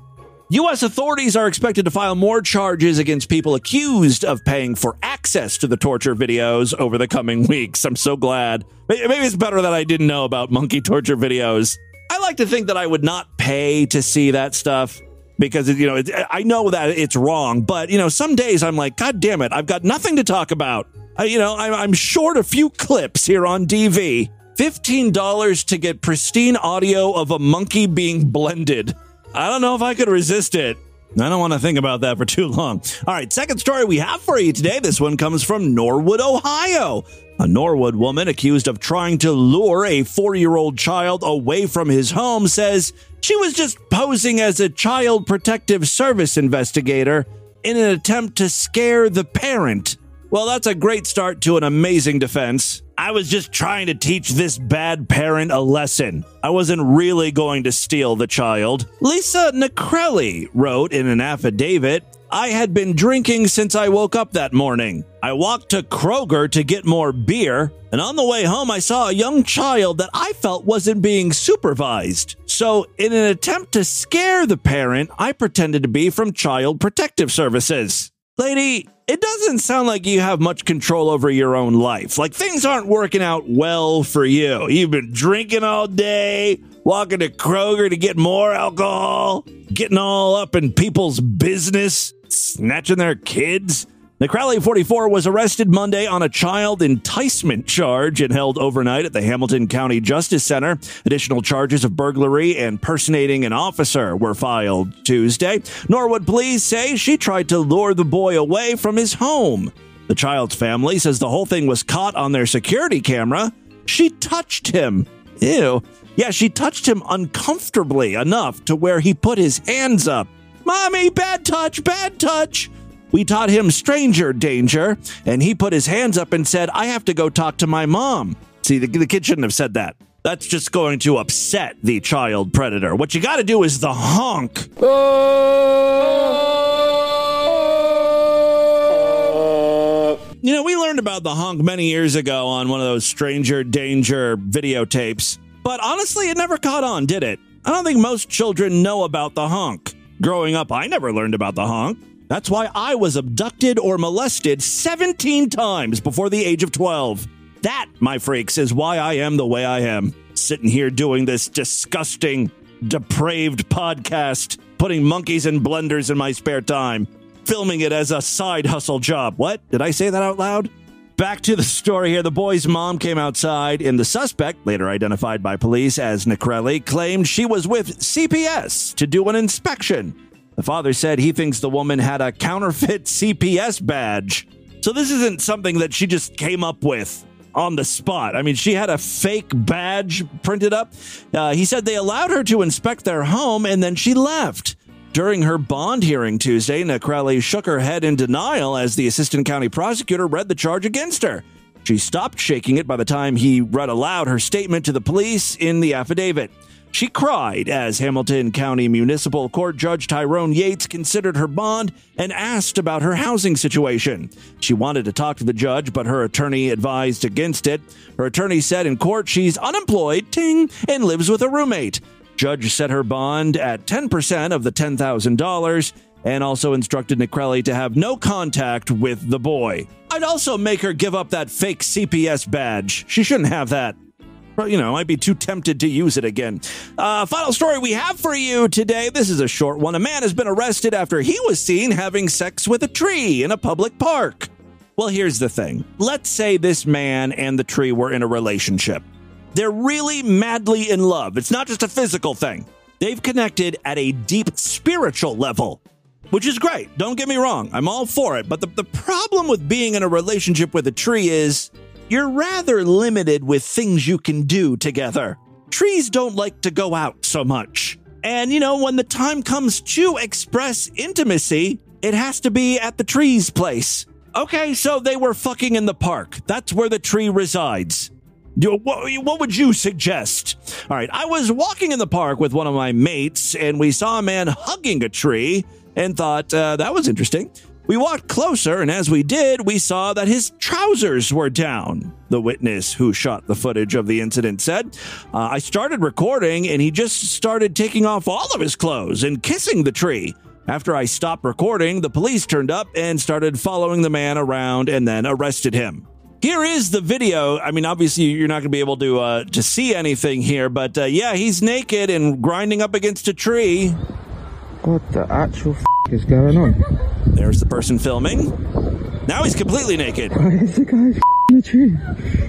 A: U.S. authorities are expected to file more charges against people accused of paying for access to the torture videos over the coming weeks. I'm so glad. Maybe it's better that I didn't know about monkey torture videos. I like to think that I would not pay to see that stuff because, you know, I know that it's wrong. But, you know, some days I'm like, God damn it, I've got nothing to talk about. I'm short a few clips here on DV. $15 to get pristine audio of a monkey being blended. I don't know if I could resist it. I don't want to think about that for too long. All right, second story we have for you today. This one comes from Norwood, Ohio. A Norwood woman accused of trying to lure a 4-year-old child away from his home says she was just posing as a child protective service investigator in an attempt to scare the parent. Well, that's a great start to an amazing defense. I was just trying to teach this bad parent a lesson. I wasn't really going to steal the child. Lisa Necrelli wrote in an affidavit, I had been drinking since I woke up that morning. I walked to Kroger to get more beer, and on the way home I saw a young child that I felt wasn't being supervised. So, in an attempt to scare the parent, I pretended to be from Child Protective Services. Lady, it doesn't sound like you have much control over your own life. Like, things aren't working out well for you. You've been drinking all day, walking to Kroger to get more alcohol, getting all up in people's business, snatching their kids. Necrelli, 44, was arrested Monday on a child enticement charge and held overnight at the Hamilton County Justice Center. Additional charges of burglary and personating an officer were filed Tuesday. Norwood police say she tried to lure the boy away from his home. The child's family says the whole thing was caught on their security camera. She touched him. Ew. Yeah, she touched him uncomfortably enough to where he put his hands up. Mommy, bad touch, bad touch. We taught him stranger danger, and he put his hands up and said, I have to go talk to my mom. See, the kid shouldn't have said that. That's just going to upset the child predator. What you got to do is the honk. You know, we learned about the honk many years ago on one of those stranger danger videotapes. But honestly, it never caught on, did it? I don't think most children know about the honk. Growing up, I never learned about the honk. That's why I was abducted or molested 17 times before the age of 12. That, my freaks, is why I am the way I am. Sitting here doing this disgusting, depraved podcast, putting monkeys in blenders in my spare time, filming it as a side hustle job. What? Did I say that out loud? Back to the story here. The boy's mom came outside, and the suspect, later identified by police as Necrelli, claimed she was with CPS to do an inspection. The father said he thinks the woman had a counterfeit CPS badge. So this isn't something that she just came up with on the spot. I mean, she had a fake badge printed up. He said they allowed her to inspect their home, and then she left. During her bond hearing Tuesday, Necrelli shook her head in denial as the assistant county prosecutor read the charge against her. She stopped shaking it by the time he read aloud her statement to the police in the affidavit. She cried as Hamilton County Municipal Court Judge Tyrone Yates considered her bond and asked about her housing situation. She wanted to talk to the judge, but her attorney advised against it. Her attorney said in court she's unemployed, ting, and lives with a roommate. Judge set her bond at 10% of the $10,000 and also instructed Nicrelli to have no contact with the boy. I'd also make her give up that fake CPS badge. She shouldn't have that. But, I'd be too tempted to use it again. Final story we have for you today. This is a short one. A man has been arrested after he was seen having sex with a tree in a public park. Well, here's the thing. Let's say this man and the tree were in a relationship. They're really madly in love. It's not just a physical thing. They've connected at a deep spiritual level, which is great. Don't get me wrong. I'm all for it. But the problem with being in a relationship with a tree is you're rather limited with things you can do together. Trees don't like to go out so much. And, when the time comes to express intimacy, it has to be at the tree's place. Okay, so they were fucking in the park. That's where the tree resides. What would you suggest? All right, I was walking in the park with one of my mates, and we saw a man hugging a tree and thought that was interesting. We walked closer, and as we did, we saw that his trousers were down. The witness who shot the footage of the incident said, I started recording, and he just started taking off all of his clothes and kissing the tree. After I stopped recording, the police turned up and started following the man around and then arrested him. Here is the video. I mean, obviously, you're not going to be able to see anything here, but yeah, he's naked and grinding up against a tree.
R: What the actual is going on?
A: There's the person filming. Now he's completely naked.
R: Why is the guy in a tree?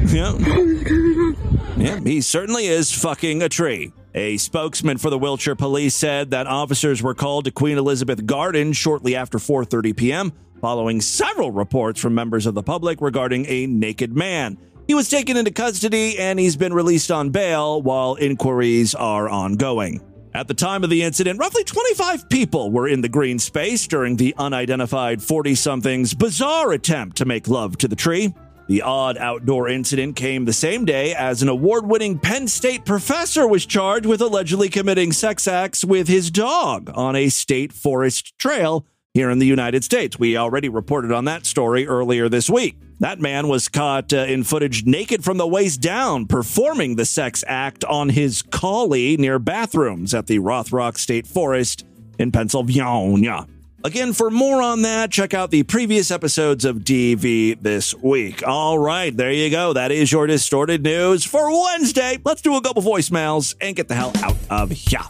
A: Yeah.
R: What is going on?
A: Yeah, he certainly is fucking a tree. A spokesman for the Wiltshire Police said that officers were called to Queen Elizabeth Garden shortly after 4:30 p.m., following several reports from members of the public regarding a naked man. He was taken into custody and he's been released on bail while inquiries are ongoing. At the time of the incident, roughly 25 people were in the green space during the unidentified 40-something's bizarre attempt to make love to the tree. The odd outdoor incident came the same day as an award-winning Penn State professor was charged with allegedly committing sex acts with his dog on a state forest trail here in the United States. We already reported on that story earlier this week. That man was caught in footage naked from the waist down, performing the sex act on his collie near bathrooms at the Rothrock State Forest in Pennsylvania. Again, for more on that, check out the previous episodes of DV this week. All right, there you go. That is your Distorted News for Wednesday. Let's do a couple voicemails and get the hell out of here.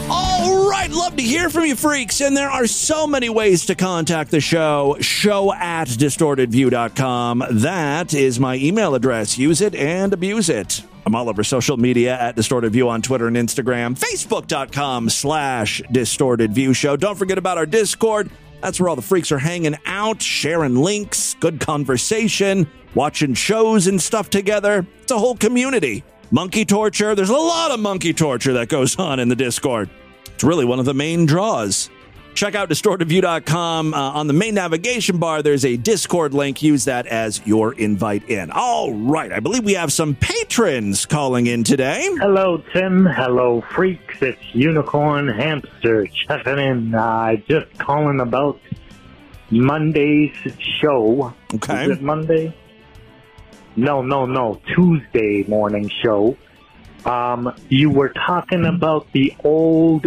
A: All right, love to hear from you, freaks. And there are so many ways to contact the show. show@distortedview.com. That is my email address. Use it and abuse it. I'm all over social media at Distorted View on Twitter and Instagram. Facebook.com/Distorted View Show. Don't forget about our Discord. That's where all the freaks are hanging out, sharing links, good conversation, watching shows and stuff together. It's a whole community. Monkey torture. There's a lot of monkey torture that goes on in the Discord. It's really one of the main draws. Check out DistortedView.com. On the main navigation bar, there's a Discord link. Use that as your invite in. All right. I believe we have some patrons calling in today.
S: Hello, Tim. Hello, freaks. It's Unicorn Hamster checking in. Just calling about Monday's show.
A: Okay.
S: Is it Monday? No. Tuesday morning show. You were talking about the old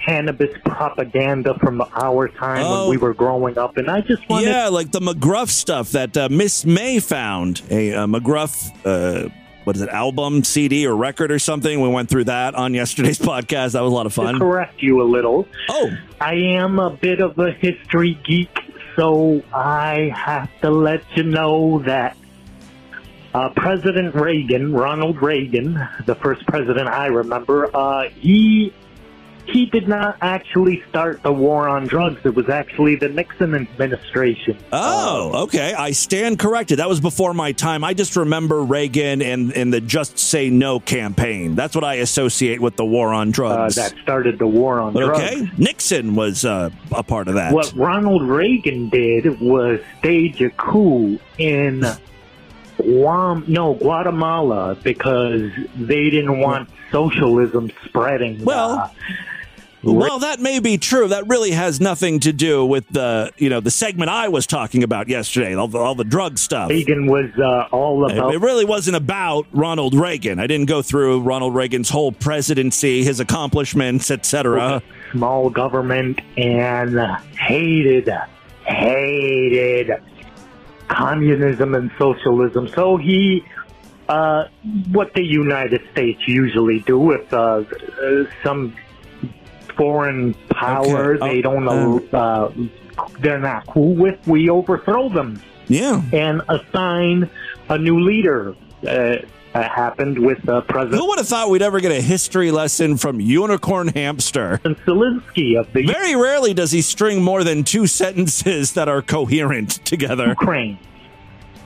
S: cannabis propaganda from our time when we were growing up, and I just wanted...
A: Yeah, like the McGruff stuff that Miss May found. A McGruff, what is it, album, CD, or record or something. We went through that on yesterday's podcast. That was a lot of fun.
S: To correct you a little.
A: Oh.
S: I am a bit of a history geek, so I have to let you know that President Reagan, Ronald Reagan, the first president I remember, he did not actually start the war on drugs. It was actually the Nixon administration.
A: Oh, okay. I stand corrected. That was before my time. I just remember Reagan and the Just Say No campaign. That's what I associate with the war on drugs.
S: That started the war on drugs.
A: Okay. Nixon was a part of that.
S: What Ronald Reagan did was stage a coup in Guatemala, because they didn't want socialism spreading.
A: Well, Well, that may be true. That really has nothing to do with the segment I was talking about yesterday, all the drug stuff.
S: Reagan was all about...
A: It really wasn't about Ronald Reagan. I didn't go through Ronald Reagan's whole presidency, his accomplishments, etc.
S: Small government and hated communism and socialism. So he... what the United States usually do if some foreign power they don't know they're not cool with, we overthrow them.
A: Yeah.
S: And assign a new leader. Happened with President...
A: Who would have thought we'd ever get a history lesson from Unicorn Hamster?
S: And Zelensky of the...
A: Very rarely does he string more than 2 sentences that are coherent together.
S: Ukraine.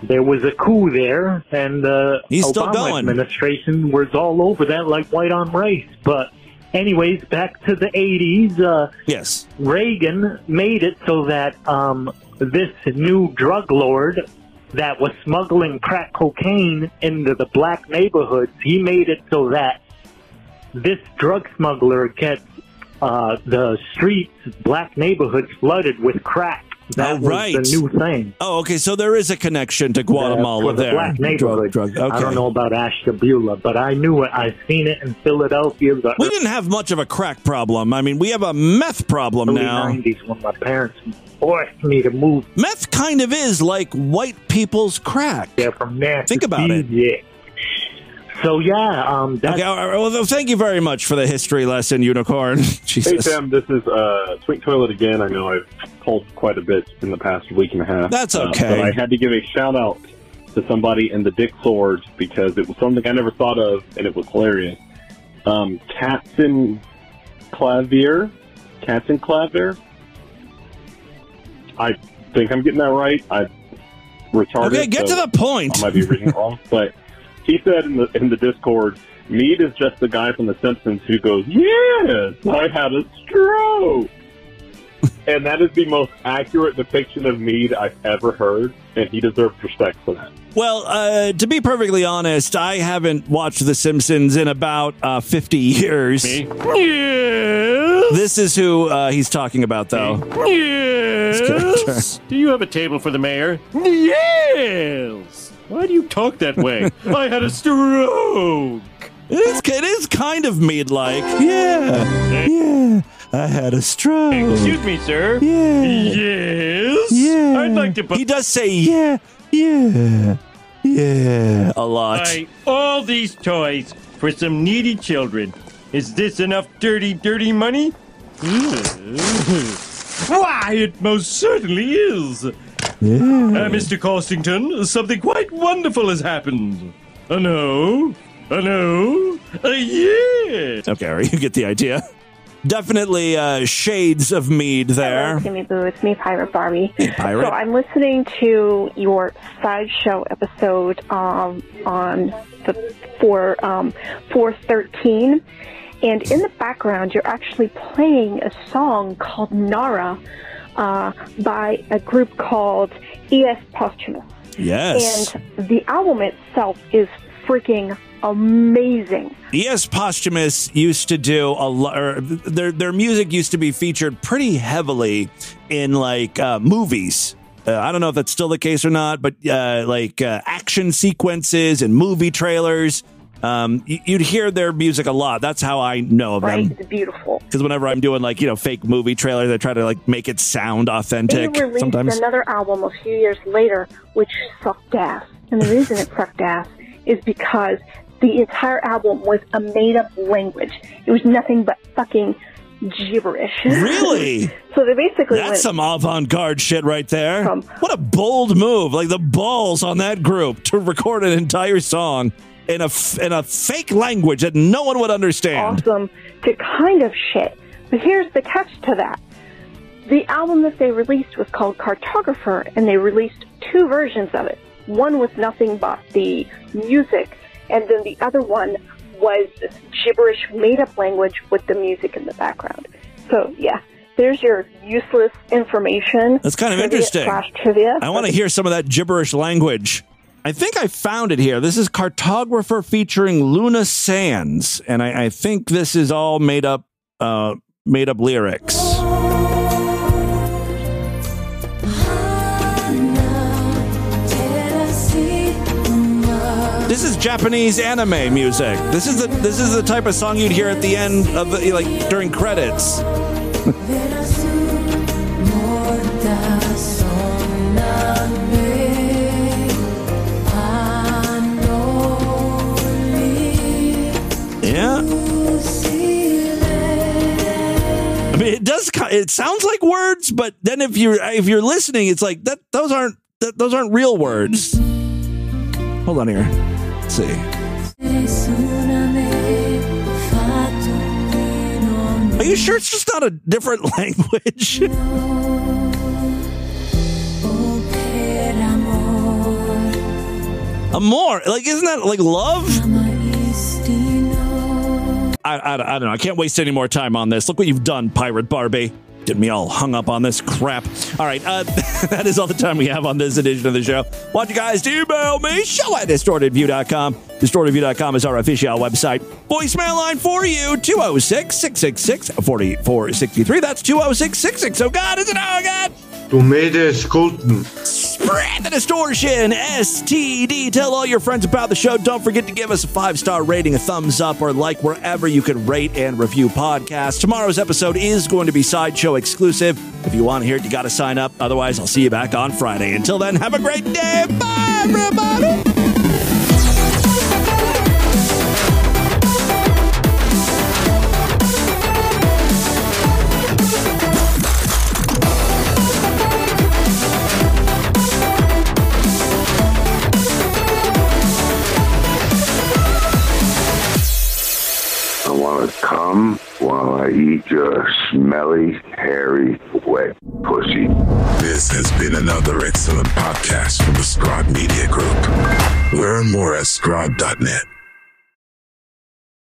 S: There was a coup there, and the
A: Obama
S: administration was all over that like white on rice. But anyways, back to the 80s.
A: Yes.
S: Reagan made it so that this new drug lord that was smuggling crack cocaine into the black neighborhoods, he made it so that this drug smuggler gets the streets, black neighborhoods flooded with crack. That was the new thing.
A: Oh, okay. So there is a connection to Guatemala
S: the
A: there.
S: Black neighborhood.
A: Okay.
S: I don't know about Ashtabula, but I knew it. I've seen it in Philadelphia.
A: We didn't have much of a crack problem. I mean, we have a meth problem now.
S: In the 90s when my parents forced me to move.
A: Meth kind of is like white people's crack.
S: Yeah, from there.
A: Think about it.
S: Yeah. So, yeah.
A: Okay, well, thank you very much for the history lesson, Unicorn. Jesus.
T: Hey, Sam, this is Sweet Toilet again. I know I've called quite a bit in the past week and a half.
A: That's okay.
T: But I had to give a shout-out to somebody in the Dick Sword because it was something I never thought of, and it was hilarious. Katzenklavier? I think I'm getting that right. I'm retarded.
A: Okay, get to the point.
T: I might be reading it wrong, but... He said in the Discord, Meade is just the guy from The Simpsons who goes, yes, I had a stroke. And that is the most accurate depiction of Meade I've ever heard, and he deserves respect for that.
A: Well, to be perfectly honest, I haven't watched The Simpsons in about 50 years.
T: Me?
A: Yes. This is who he's talking about, though.
U: Yes. Do you have a table for the mayor? Yes. Why do you talk that way? I had a stroke.
A: It is kind of Meade-like. Yeah. I had a stroke.
U: Excuse me, sir.
A: Yeah.
U: Yes.
A: Yeah.
U: I'd like to...
A: He does say yeah, a lot.
U: Buy all these toys for some needy children. Is this enough dirty money? Why, it most certainly is.
A: Yeah.
U: Mr. Costington, something quite wonderful has happened. No. Yeah.
A: Okay, you get the idea. Definitely shades of Meade there.
V: Hello, Timmy Boo. It's me, Pirate Barbie.
A: Hey, Pirate.
V: So I'm listening to your sideshow episode on the 413, and in the background you're actually playing a song called Nara by a group called E.S. Posthumous.
A: Yes.
V: And the album itself is freaking amazing.
A: E.S. Posthumous used to do a lot. Their music used to be featured pretty heavily in like movies. I don't know if that's still the case or not, but action sequences and movie trailers. You'd hear their music a lot. That's how I know of them.
V: It's beautiful.
A: Because whenever I'm doing fake movie trailers, they try to make it sound authentic.
V: They released
A: sometimes.
V: another album a few years later, which sucked ass. And the reason it sucked ass is because the entire album was a made-up language. It was nothing but fucking gibberish.
A: Really?
V: So they basically
A: That's some avant-garde shit right there. What a bold move. Like the balls on that group to record an entire song in a fake language that no one would understand.
V: Awesome to kind of shit. But here's the catch to that. The album that they released was called Cartographer, and they released 2 versions of it. One was nothing but the music, and then the other one was this gibberish made-up language with the music in the background. So, yeah, there's your useless information.
A: That's kind of interesting.
V: Trivia.
A: I want to hear some of that gibberish language. I think I found it here. This is Cartographer featuring Luna Sands, and I think this is all made up made up lyrics. This is Japanese anime music. This is the type of song you'd hear at the end of like during credits. Yeah. I mean, it sounds like words, but then if you're listening, it's like that. Those aren't real words. Hold on here. Let's see. Are you sure it's just not a different language? Amor, like, isn't that like love? I don't know. I can't waste any more time on this. Look what you've done, Pirate Barbie. Get me all hung up on this crap. All right, that is all the time we have on this edition of the show. Want you guys to email me, show@distortedview.com. Distortedview.com is our official website. Voicemail line for you, 206-666-4463. That's 206-66. Oh, God, is it? Oh, God.
J: Du Skulten.
A: Spread the distortion, STD. Tell all your friends about the show. Don't forget to give us a 5-star rating, a thumbs up, or like wherever you can rate and review podcasts. Tomorrow's episode is going to be Sideshow exclusive. If you want to hear it, you got to sign up. Otherwise, I'll see you back on Friday. Until then, have a great day. Bye, everybody.
C: Come while I eat your smelly, hairy, wet pussy.
D: This has been another excellent podcast from the Scribe Media Group. Learn more at scribe.net.